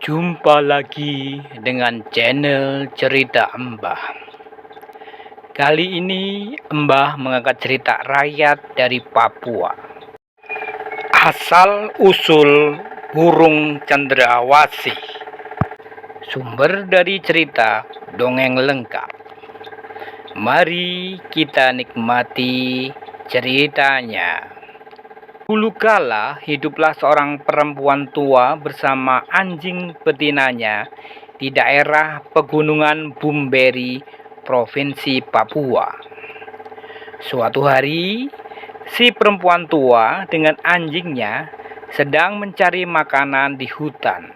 Jumpa lagi dengan channel Cerita Embah. Kali ini Embah mengangkat cerita rakyat dari Papua. Asal usul burung cendrawasih. Sumber dari cerita dongeng lengkap. Mari kita nikmati ceritanya. Dulu kala hiduplah seorang perempuan tua bersama anjing betinanya di daerah pegunungan Bumberi, Provinsi Papua. Suatu hari, si perempuan tua dengan anjingnya sedang mencari makanan di hutan.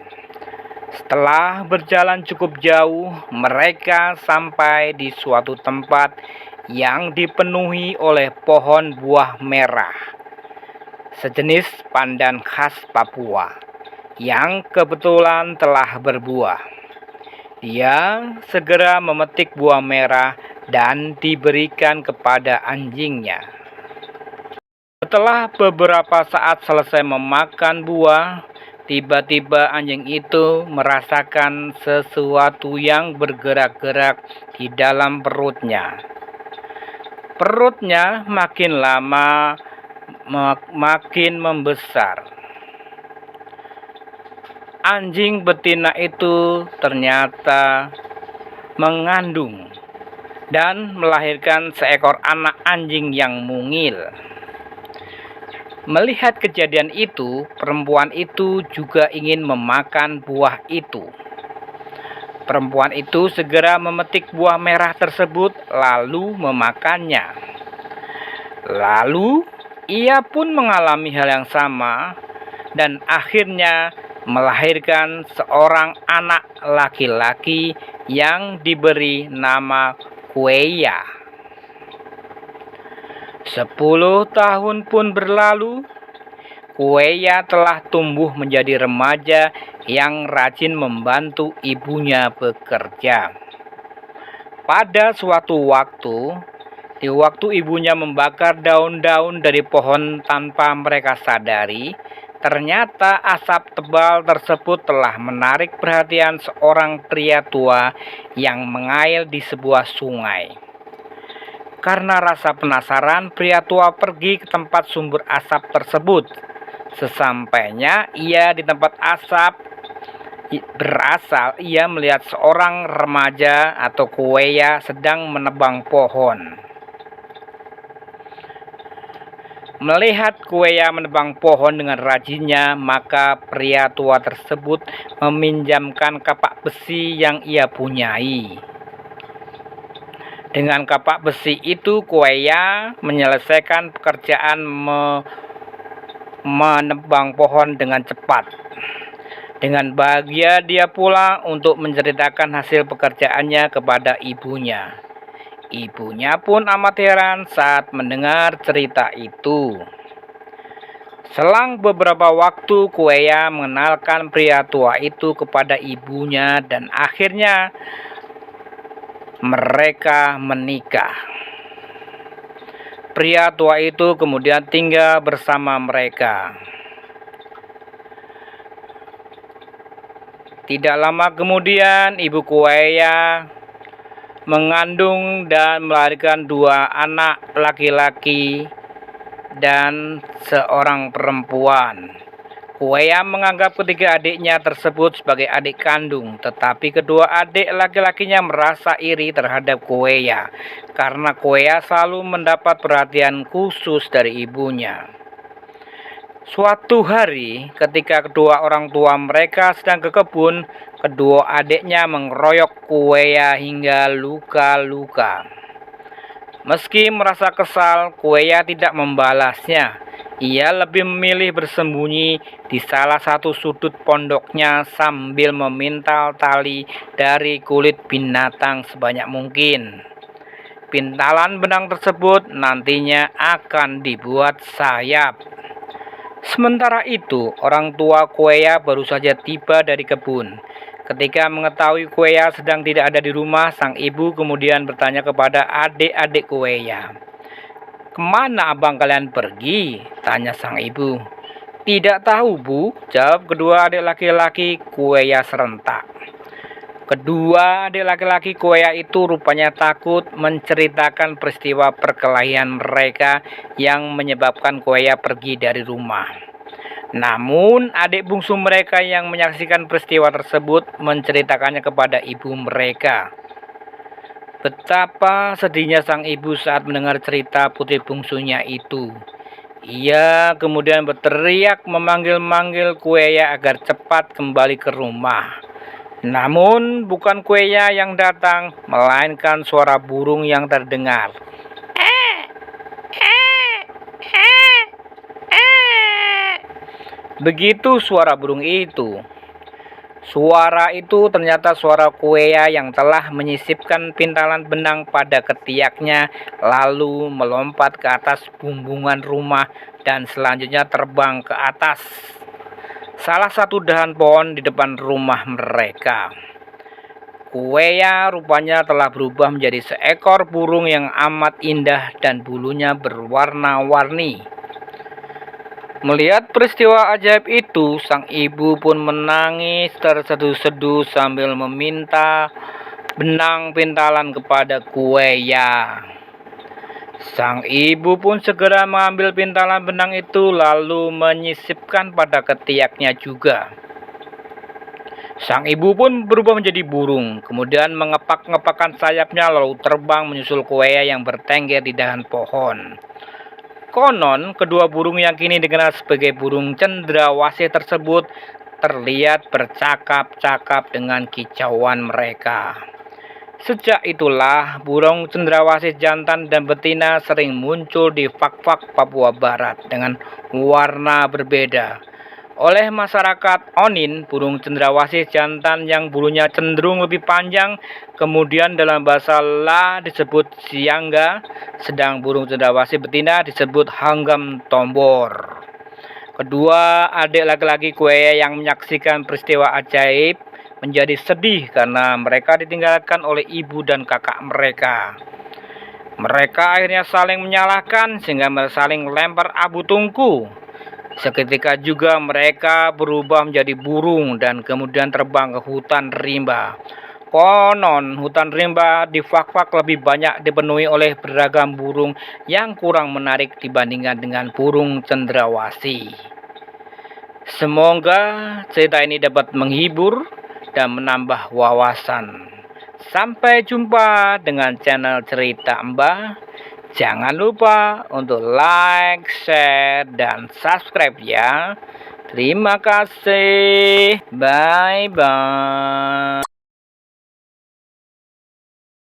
Setelah berjalan cukup jauh, mereka sampai di suatu tempat yang dipenuhi oleh pohon buah merah, sejenis pandan khas Papua yang kebetulan telah berbuah. Dia segera memetik buah merah dan diberikan kepada anjingnya. Setelah beberapa saat selesai memakan buah, tiba-tiba anjing itu merasakan sesuatu yang bergerak-gerak di dalam perutnya. Perutnya makin lama makin membesar. Anjing betina itu ternyata mengandung dan melahirkan seekor anak anjing yang mungil. Melihat kejadian itu, perempuan itu juga ingin memakan buah itu. Perempuan itu segera memetik buah merah tersebut lalu memakannya. Lalu ia pun mengalami hal yang sama dan akhirnya melahirkan seorang anak laki-laki yang diberi nama Kueya. 10 tahun pun berlalu, Kueya telah tumbuh menjadi remaja yang rajin membantu ibunya bekerja. Pada suatu waktu, di waktu ibunya membakar daun-daun dari pohon tanpa mereka sadari, ternyata asap tebal tersebut telah menarik perhatian seorang pria tua yang mengail di sebuah sungai. Karena rasa penasaran, pria tua pergi ke tempat sumber asap tersebut. Sesampainya ia di tempat asap berasal, ia melihat seorang remaja atau Kueya sedang menebang pohon. Melihat Kueya menebang pohon dengan rajinnya, maka pria tua tersebut meminjamkan kapak besi yang ia punyai. Dengan kapak besi itu, Kueya menyelesaikan pekerjaan menebang pohon dengan cepat. Dengan bahagia dia pulang untuk menceritakan hasil pekerjaannya kepada ibunya. Ibunya pun amat heran saat mendengar cerita itu. Selang beberapa waktu, Kueya mengenalkan pria tua itu kepada ibunya dan akhirnya mereka menikah. Pria tua itu kemudian tinggal bersama mereka. Tidak lama kemudian, ibu Kueya mengandung dan melahirkan 2 anak laki-laki dan seorang perempuan. Kueya menganggap ketiga adiknya tersebut sebagai adik kandung, tetapi kedua adik laki-lakinya merasa iri terhadap Kueya karena Kueya selalu mendapat perhatian khusus dari ibunya. Suatu hari, ketika kedua orang tua mereka sedang ke kebun, kedua adiknya mengeroyok Kueya hingga luka-luka. Meski merasa kesal, Kueya tidak membalasnya. Ia lebih memilih bersembunyi di salah satu sudut pondoknya sambil memintal tali dari kulit binatang sebanyak mungkin. Pintalan benang tersebut nantinya akan dibuat sayap. Sementara itu, orang tua Kueya baru saja tiba dari kebun. Ketika mengetahui Kueya sedang tidak ada di rumah, sang ibu kemudian bertanya kepada adik-adik Kueya. "Kemana abang kalian pergi?" tanya sang ibu. Tidak tahu, Bu, jawab kedua adik laki-laki Kueya serentak. Kedua adik laki-laki Kueya itu rupanya takut menceritakan peristiwa perkelahian mereka yang menyebabkan Kueya pergi dari rumah. Namun adik bungsu mereka yang menyaksikan peristiwa tersebut menceritakannya kepada ibu mereka. Betapa sedihnya sang ibu saat mendengar cerita putri bungsunya itu. Ia kemudian berteriak memanggil-manggil Kueya agar cepat kembali ke rumah. Namun bukan Kueya yang datang, melainkan suara burung yang terdengar. Begitu suara burung itu. Suara itu ternyata suara Kueya yang telah menyisipkan pintalan benang pada ketiaknya, lalu melompat ke atas bumbungan rumah dan selanjutnya terbang ke atas salah satu dahan pohon di depan rumah mereka. Kueya rupanya telah berubah menjadi seekor burung yang amat indah dan bulunya berwarna-warni. Melihat peristiwa ajaib itu, sang ibu pun menangis terseduh-seduh sambil meminta benang pintalan kepada Kueya. Sang ibu pun segera mengambil pintalan benang itu lalu menyisipkan pada ketiaknya juga. Sang ibu pun berubah menjadi burung, kemudian mengepak-ngepakkan sayapnya lalu terbang menyusul Kueya yang bertengger di dahan pohon. Konon, kedua burung yang kini dikenal sebagai burung cendrawasih tersebut terlihat bercakap-cakap dengan kicauan mereka. Sejak itulah, burung cendrawasih jantan dan betina sering muncul di Fak-Fak, Papua Barat dengan warna berbeda. Oleh masyarakat Onin, burung cendrawasih jantan yang bulunya cenderung lebih panjang, kemudian dalam bahasa La disebut siangga, sedang burung cendrawasih betina disebut hanggam tombor. Kedua adik laki-laki Kueya yang menyaksikan peristiwa ajaib menjadi sedih karena mereka ditinggalkan oleh ibu dan kakak mereka. Mereka akhirnya saling menyalahkan sehingga mereka saling lempar abu tungku. Seketika juga mereka berubah menjadi burung dan kemudian terbang ke hutan rimba. Konon hutan rimba di Fak-Fak lebih banyak dipenuhi oleh beragam burung yang kurang menarik dibandingkan dengan burung cendrawasih. Semoga cerita ini dapat menghibur dan menambah wawasan. Sampai jumpa dengan channel Cerita Mbah. Jangan lupa untuk like, share, dan subscribe ya. Terima kasih. Bye-bye.